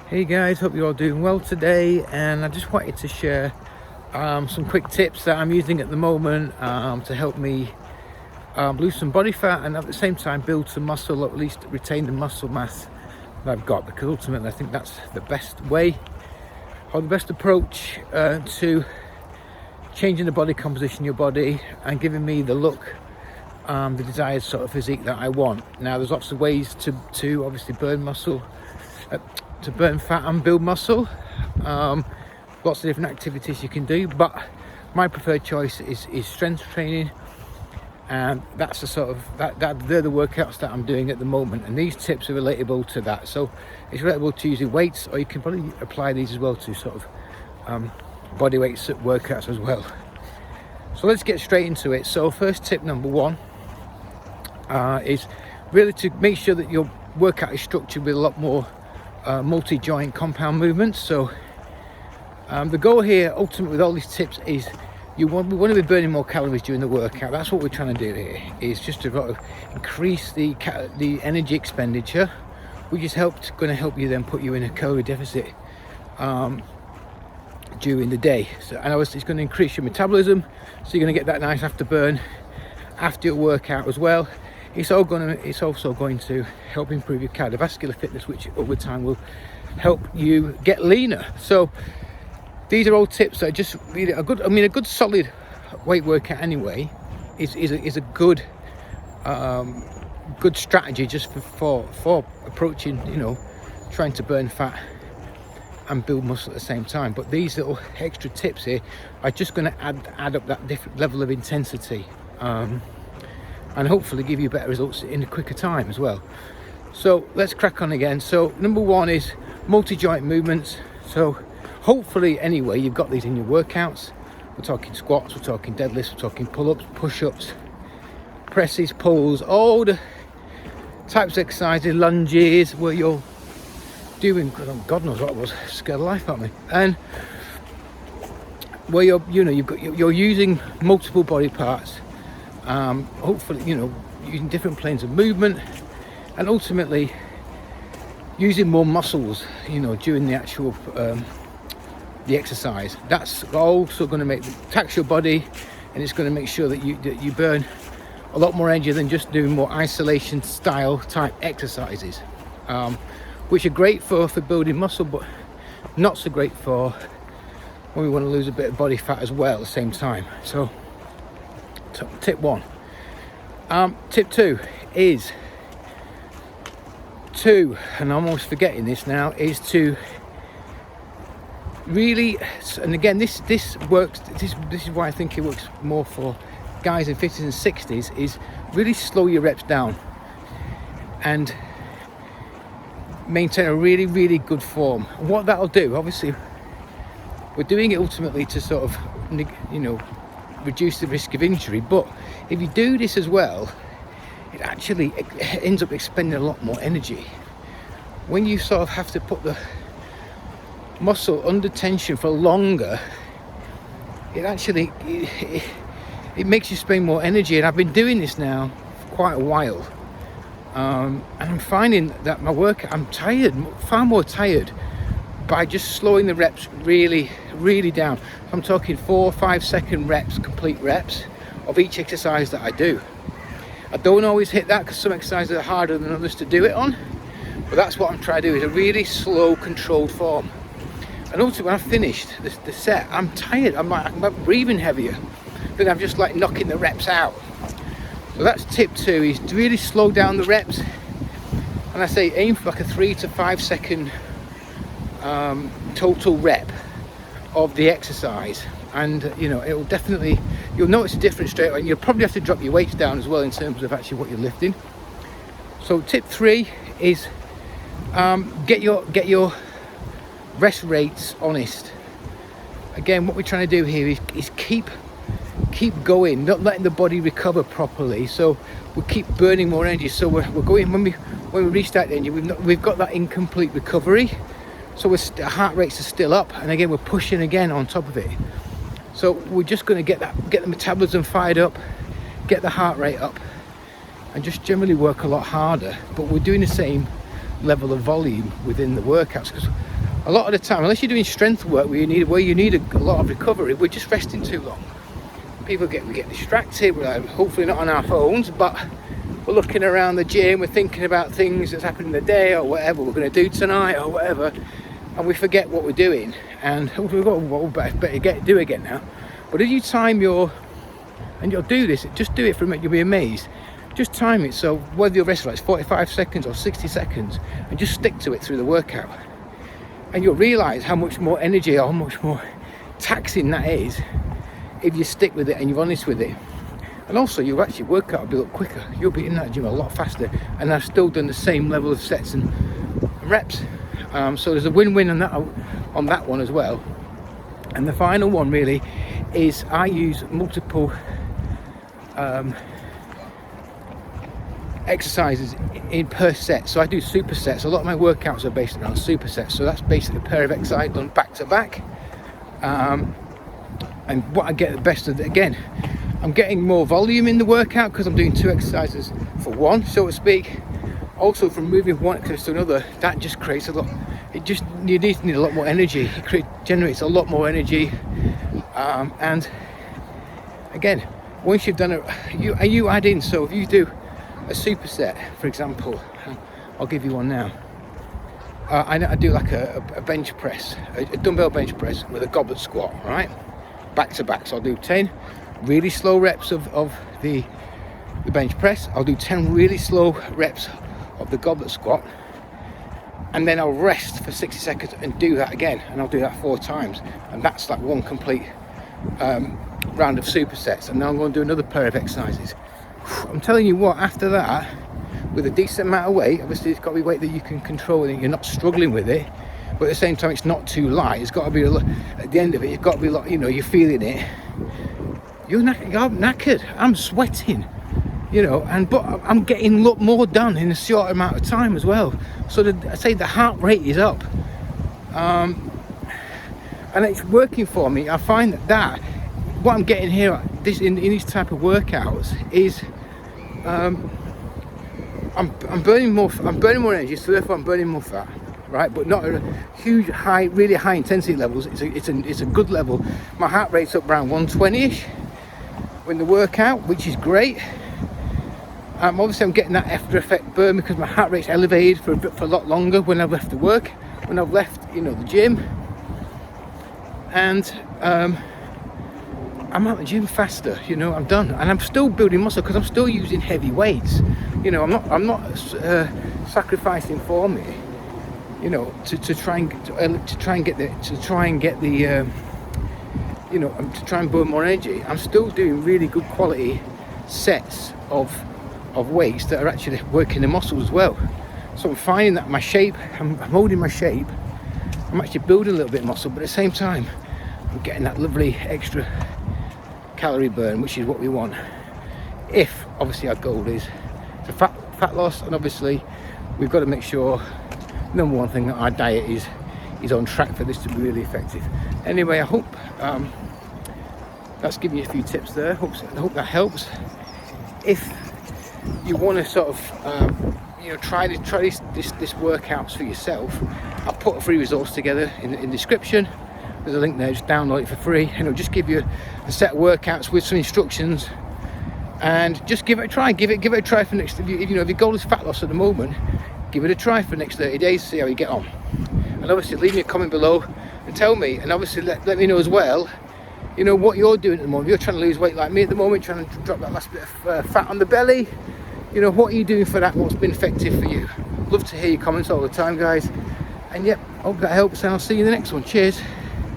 Hey guys, hope you're all doing well today, and I just wanted to share some quick tips that I'm using at the moment to help me lose some body fat and at the same time build some muscle, or at least retain the muscle mass that I've got, because ultimately I think that's the best way or the best approach to changing the body composition of your body and giving me the look, the desired sort of physique that I want. Now there's lots of ways to obviously burn muscle, to burn fat and build muscle. Lots of different activities you can do, but my preferred choice is strength training, and that's the sort of they're the workouts that I'm doing at the moment, and these tips are relatable to that. So it's relatable to using weights, or you can probably apply these as well to sort of body weight workouts as well. So let's get straight into it. So first tip number one is really to make sure that your workout is structured with a lot more multi-joint compound movements. So the goal here ultimately with all these tips is we want to be burning more calories during the workout. That's what we're trying to do here, is just to sort of increase the energy expenditure, which is going to help you then put you in a calorie deficit during the day. So, and obviously it's going to increase your metabolism, so you're going to get that nice afterburn after your workout as well. It's also going to help improve your cardiovascular fitness, which over time will help you get leaner. So these are all tips that are just really a good solid weight workout anyway is a good good strategy just for approaching, trying to burn fat and build muscle at the same time. But these little extra tips here are just going to add up that different level of intensity, and hopefully give you better results in a quicker time as well. So let's crack on again. So number one is multi-joint movements. So hopefully anyway you've got these in your workouts. We're talking squats, we're talking deadlifts, we're talking pull-ups, push-ups, presses, pulls, all the types of exercises, lunges, where you're doing, God knows what it was, scared the life out of me, and where you're using multiple body parts, hopefully using different planes of movement, and ultimately using more muscles during the actual the exercise. That's also going to tax your body, and it's going to make sure that you burn a lot more energy than just doing more isolation style type exercises, which are great for building muscle, but not so great for when we want to lose a bit of body fat as well at the same time. So tip one. Tip two is and I'm almost forgetting this now, is to really, and again this works, this is why I think it works more for guys in 50s and 60s, is really slow your reps down and maintain a really good form. And what that'll do, obviously we're doing it ultimately to sort of reduce the risk of injury, but if you do this as well, it actually ends up expending a lot more energy. When you sort of have to put the muscle under tension for longer, it actually it makes you spend more energy. And I've been doing this now for quite a while, and I'm finding that my work, I'm tired, far more tired, by just slowing the reps really down. I'm talking 4 or 5 second reps, complete reps of each exercise that I do. I don't always hit that because some exercises are harder than others to do it on, but that's what I'm trying to do, is a really slow controlled form. And also when I've finished the set, I'm tired, I'm breathing heavier, then I'm just like knocking the reps out. So that's tip two, is to really slow down the reps, and I say aim for like a 3 to 5 second total rep of the exercise, and it'll definitely, you'll notice a difference straight away. You'll probably have to drop your weights down as well in terms of actually what you're lifting. So tip three is get your rest rates honest. Again, what we're trying to do here is keep going, not letting the body recover properly, so we keep burning more energy. So we're going, when we restart the engine, we've got that incomplete recovery, so our heart rates are still up, and again we're pushing again on top of it. So we're just going to get the metabolism fired up, get the heart rate up, and just generally work a lot harder, but we're doing the same level of volume within the workouts, because a lot of the time, unless you're doing strength work where you need a lot of recovery, we're just resting too long. We get distracted. We're like, hopefully not on our phones, but we're looking around the gym, we're thinking about things that's happened in the day or whatever we're going to do tonight or whatever, and we forget what we're doing, and we've got what we better do again now. But if you time and you'll do this, just do it for a minute, you'll be amazed. Just time it, so whether you're resting like 45 seconds or 60 seconds, and just stick to it through the workout, and you'll realise how much more energy or how much more taxing that is if you stick with it and you're honest with it. And also you'll actually work out a bit quicker. You'll be in that gym a lot faster, and I've still done the same level of sets and reps. So there's a win-win on that one as well. And the final one really is I use multiple exercises in per set. So I do supersets. A lot of my workouts are based around supersets. So that's basically a pair of exercises done back to back. And what I get the best of it, again, I'm getting more volume in the workout because I'm doing 2 exercises for one, so to speak. Also, from moving one exercise to another, that just creates a lot. You need a lot more energy. It generates a lot more energy. And again, once you've done it, you add in. So if you do a superset, for example, I'll give you one now. I do like a bench press, a dumbbell bench press with a goblet squat, right? Back to back. So I'll do 10 really slow reps of the bench press. I'll do 10 really slow reps of the goblet squat, and then I'll rest for 60 seconds and do that again, and I'll do that 4 times, and that's like one complete round of supersets. And now I'm going to do another pair of exercises. I'm telling you what, after that, with a decent amount of weight, obviously it's got to be weight that you can control and you're not struggling with it, but at the same time it's not too light. It's got to be at the end of it, you've got to be like, you're feeling it. You're knackered. I'm sweating, but I'm getting a lot more done in a short amount of time as well. So I say the heart rate is up, and it's working for me. I find that what I'm getting here in these type of workouts is I'm burning more energy, so therefore I'm burning more fat, right? But not at a huge, really high intensity levels. It's a good level. My heart rate's up around 120ish in the workout, which is great. Obviously I'm getting that after effect burn because my heart rate's elevated for a lot longer when I've left the work, when I've left the gym, and I'm out the gym faster. I'm done, and I'm still building muscle because I'm still using heavy weights. I'm not sacrificing for me, to try and burn more energy. I'm still doing really good quality sets of weights that are actually working the muscle as well. So I'm finding that my shape, I'm holding my shape, I'm actually building a little bit of muscle, but at the same time I'm getting that lovely extra calorie burn, which is what we want. If obviously our goal is to fat loss, and obviously we've got to make sure, number one thing, that our diet is on track for this to be really effective. Anyway, I hope that's given you a few tips there. I hope that helps. If you want to sort of try these workouts for yourself, I'll put a free resource together in the description. There's a link there, just download it for free, and it'll just give you a set of workouts with some instructions, and just give it a try. Give it a try for next. If your goal is fat loss at the moment, give it a try for the next 30 days, see how you get on. And obviously leave me a comment below and tell me, and obviously let me know as well, what you're doing at the moment. If you're trying to lose weight like me at the moment, trying to drop that last bit of fat on the belly, what are you doing for that? What's been effective for you? Love to hear your comments all the time, guys. And yep, hope that helps, and I'll see you in the next one. Cheers.